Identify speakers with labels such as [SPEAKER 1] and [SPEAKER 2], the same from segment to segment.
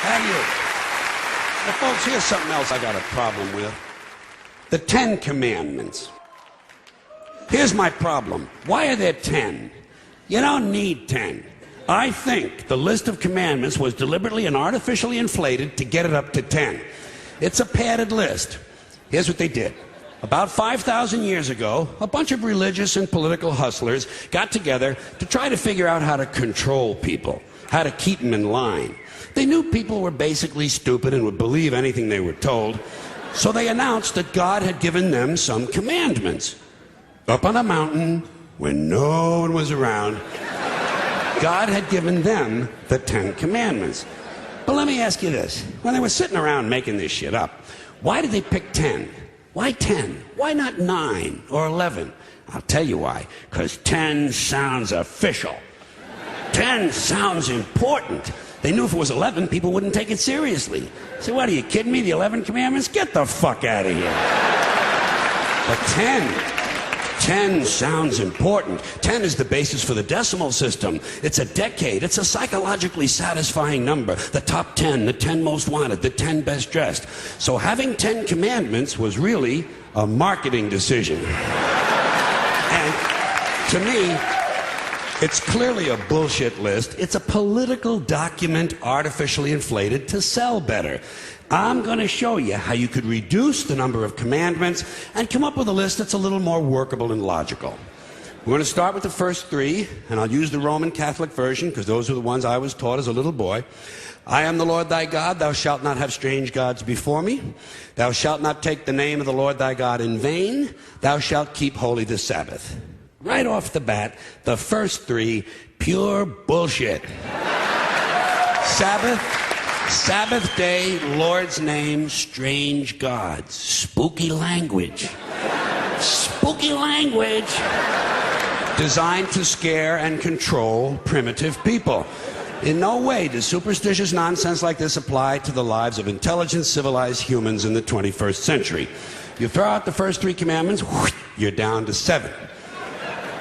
[SPEAKER 1] How do you? Now, folks, here's something else I got a problem with. The 10 Commandments. Here's my problem. Why are there 10? You don't need 10. I think the list of commandments was deliberately and artificially inflated to get it up to 10. It's a padded list. Here's what they did. About 5,000 years ago, a bunch of religious and political hustlers got together to try to figure out how to control people, how to keep them in line. They knew people were basically stupid and would believe anything they were told, so they announced that God had given them some commandments. Up on a mountain, when no one was around, God had given them the 10 Commandments. But let me ask you this. When they were sitting around making this shit up, why did they pick 10? Why 10? Why not 9 or 11? I'll tell you why. Because 10 sounds official. 10 sounds important. They knew if it was 11, people wouldn't take it seriously. So what, are you kidding me? The 11 Commandments? Get the fuck out of here. But 10 sounds important. 10 is the basis for the decimal system. It's a decade. It's a psychologically satisfying number. The top 10, the 10 most wanted, the 10 best dressed. So having 10 commandments was really a marketing decision. And to me, it's clearly a bullshit list. It's a political document artificially inflated to sell better. I'm going to show you how you could reduce the number of commandments and come up with a list that's a little more workable and logical. We're going to start with the first 3, and I'll use the Roman Catholic version because those are the ones I was taught as a little boy. I am the Lord thy God. Thou shalt not have strange gods before me. Thou shalt not take the name of the Lord thy God in vain. Thou shalt keep holy the Sabbath. Right off the bat, the first 3, pure bullshit. Sabbath day, Lord's name, strange gods. Spooky language. Spooky language. Designed to scare and control primitive people. In no way does superstitious nonsense like this apply to the lives of intelligent, civilized humans in the 21st century. You throw out the first 3 commandments, you're down to 7.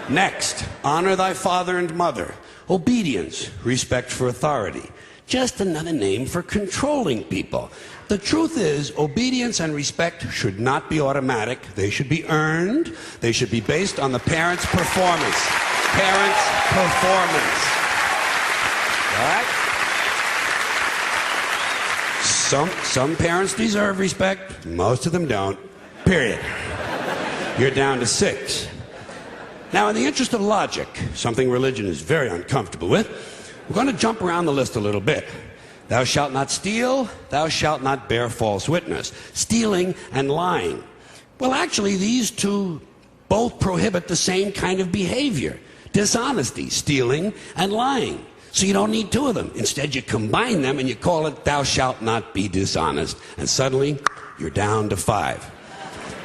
[SPEAKER 1] Next, honor thy father and mother. Obedience, respect for authority. Just another name for controlling people. The truth is, obedience and respect should not be automatic. They should be earned. They should be based on the parent's performance. Parent's performance. All right? Some parents deserve respect. Most of them don't. Period. You're down to 6. Now, in the interest of logic, something religion is very uncomfortable with, we're going to jump around the list a little bit. Thou shalt not steal. Thou shalt not bear false witness. Stealing and lying. Well, actually, these 2 both prohibit the same kind of behavior. Dishonesty, stealing, and lying. So you don't need 2 of them. Instead, you combine them and you call it thou shalt not be dishonest. And suddenly, you're down to 5.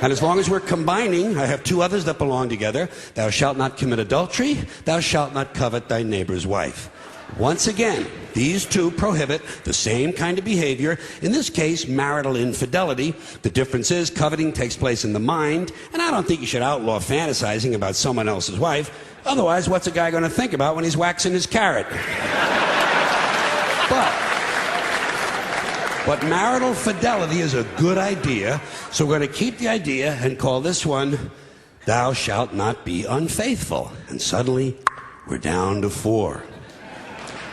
[SPEAKER 1] And as long as we're combining, I have 2 others that belong together. Thou shalt not commit adultery. Thou shalt not covet thy neighbor's wife. Once again, these 2 prohibit the same kind of behavior, in this case, marital infidelity. The difference is coveting takes place in the mind, and I don't think you should outlaw fantasizing about someone else's wife. Otherwise, what's a guy going to think about when he's waxing his carrot? But marital fidelity is a good idea, so we're going to keep the idea and call this one, thou shalt not be unfaithful. And suddenly, we're down to 4.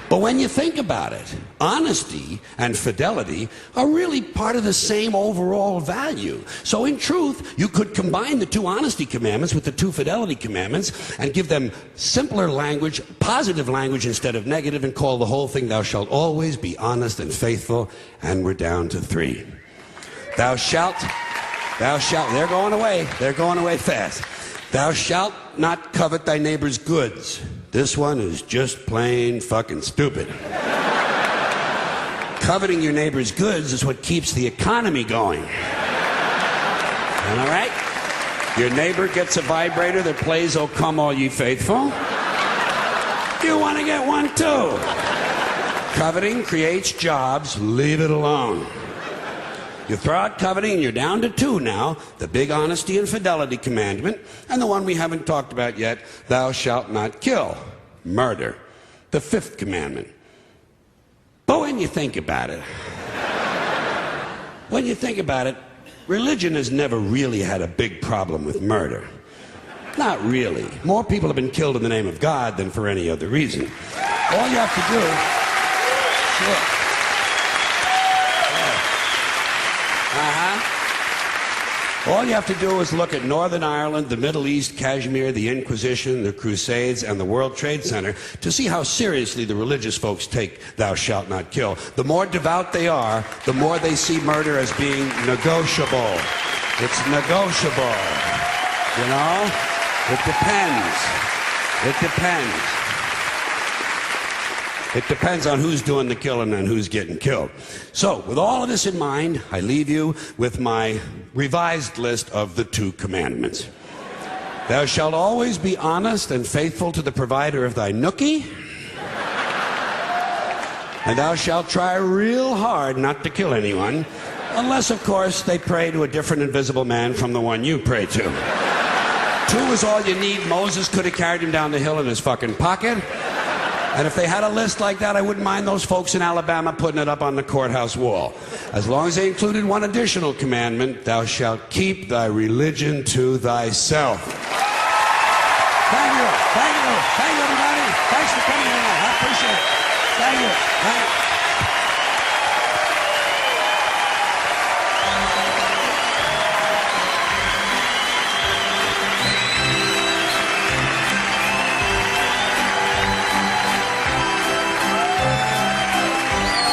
[SPEAKER 1] But when you think about it, honesty and fidelity are really part of the same overall value. So in truth, you could combine the 2 honesty commandments with the 2 fidelity commandments and give them simpler language, positive language instead of negative, and call the whole thing, thou shalt always be honest and faithful, and we're down to 3. Thou shalt, they're going away fast. Thou shalt not covet thy neighbor's goods. This one is just plain fucking stupid. Coveting your neighbor's goods is what keeps the economy going. All right? Your neighbor gets a vibrator that plays "Oh Come All Ye Faithful." You want to get one too. Coveting creates jobs. Leave it alone. You throw out coveting and you're down to 2 now, the big honesty and fidelity commandment, and the one we haven't talked about yet, thou shalt not kill, murder, the 5th commandment. But when you think about it, religion has never really had a big problem with murder. Not really. More people have been killed in the name of God than for any other reason. All you have to do... Sure. All you have to do is look at Northern Ireland, the Middle East, Kashmir, the Inquisition, the Crusades, and the World Trade Center to see how seriously the religious folks take thou shalt not kill. The more devout they are, the more they see murder as being negotiable. It's negotiable. You know? It depends. It depends. It depends on who's doing the killing and who's getting killed. So, with all of this in mind, I leave you with my revised list of the 2 commandments. Thou shalt always be honest and faithful to the provider of thy nookie. And thou shalt try real hard not to kill anyone, unless, of course, they pray to a different invisible man from the one you pray to. 2 is all you need. Moses could have carried him down the hill in his fucking pocket. And if they had a list like that, I wouldn't mind those folks in Alabama putting it up on the courthouse wall. As long as they included one additional commandment, thou shalt keep thy religion to thyself. Thank you. Thank you. Thank you, everybody. Thanks for coming in. I appreciate it. Thank you. Thank you.